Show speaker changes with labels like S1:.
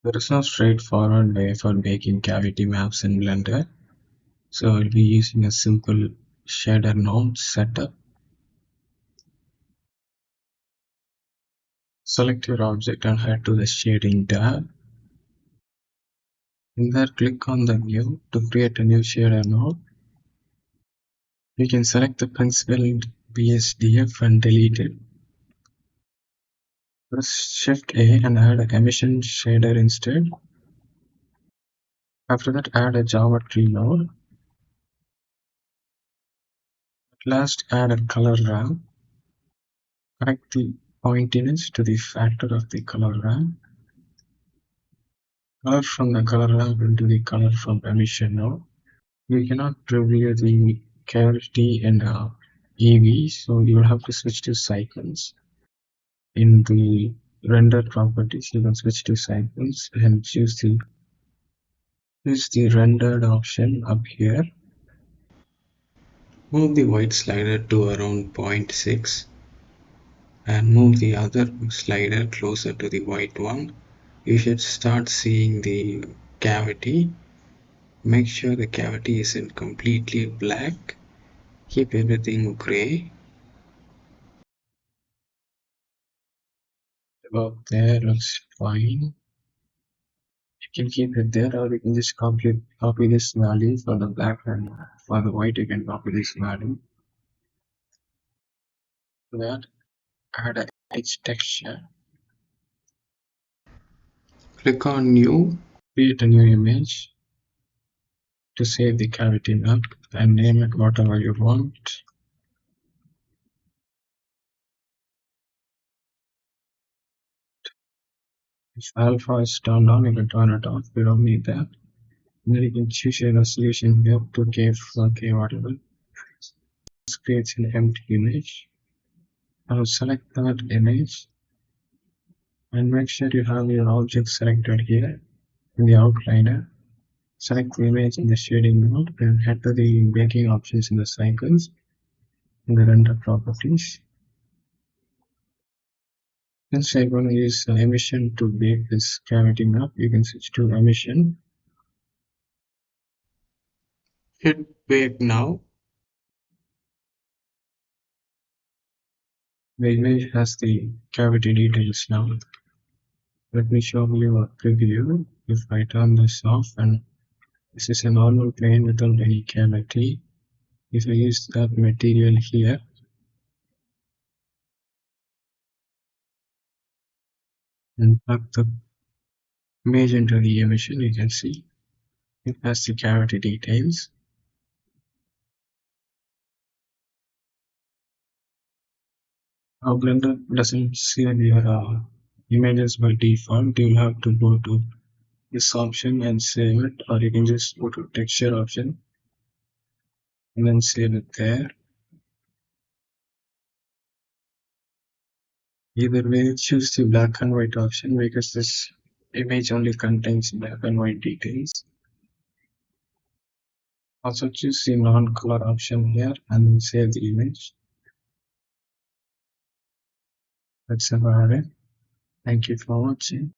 S1: There is no straightforward way for making cavity maps in Blender, so I'll be using a simple shader node setup. Select your object and head to the shading tab. In there, click on the new to create a new shader node. You can select the principled BSDF and delete it. Press Shift A and add a emission shader instead. After that, add a geometry node. At last, add a color ramp. Connect the pointiness to the factor of the color ramp. Color from the color ramp into the color from emission node. We cannot preview the cavity in EV, so you will have to switch to cycles. In the render properties, you can switch to cycles and choose the rendered option up here. Move the white slider to around 0.6 and move the other slider closer to the white one. You should start seeing the cavity. Make sure the cavity isn't completely black. Keep everything gray. About there looks fine. You can keep it there, or you can just copy this value for the black, and for the white you can copy this value. To that, add a edge texture. Click on new, create a new image to save the cavity map and name it whatever you want. If alpha is turned on, you can turn it off. We don't need that. And then you can choose your resolution here, 2K, 4K, whatever. This creates an empty image. I will select that image and make sure you have your object selected here in the outliner. Select the image in the shading mode and head to the baking options in the cycles in the render properties. Since I'm going to use emission to bake this cavity map, you can switch to emission. Hit bake now. The image has the cavity details now. Let me show you a preview. If I turn this off, and this is a normal plane without any cavity. If I use that material here and plug the image into the emission, you can see it has the cavity details. Our Blender doesn't save your images by default. You'll have to go to this option and save it, or you can just go to texture option and then save it there. Either way, choose the black and white option because this image only contains black and white details. Also choose the non-color option here and then save the image. That's about it. Thank you for watching.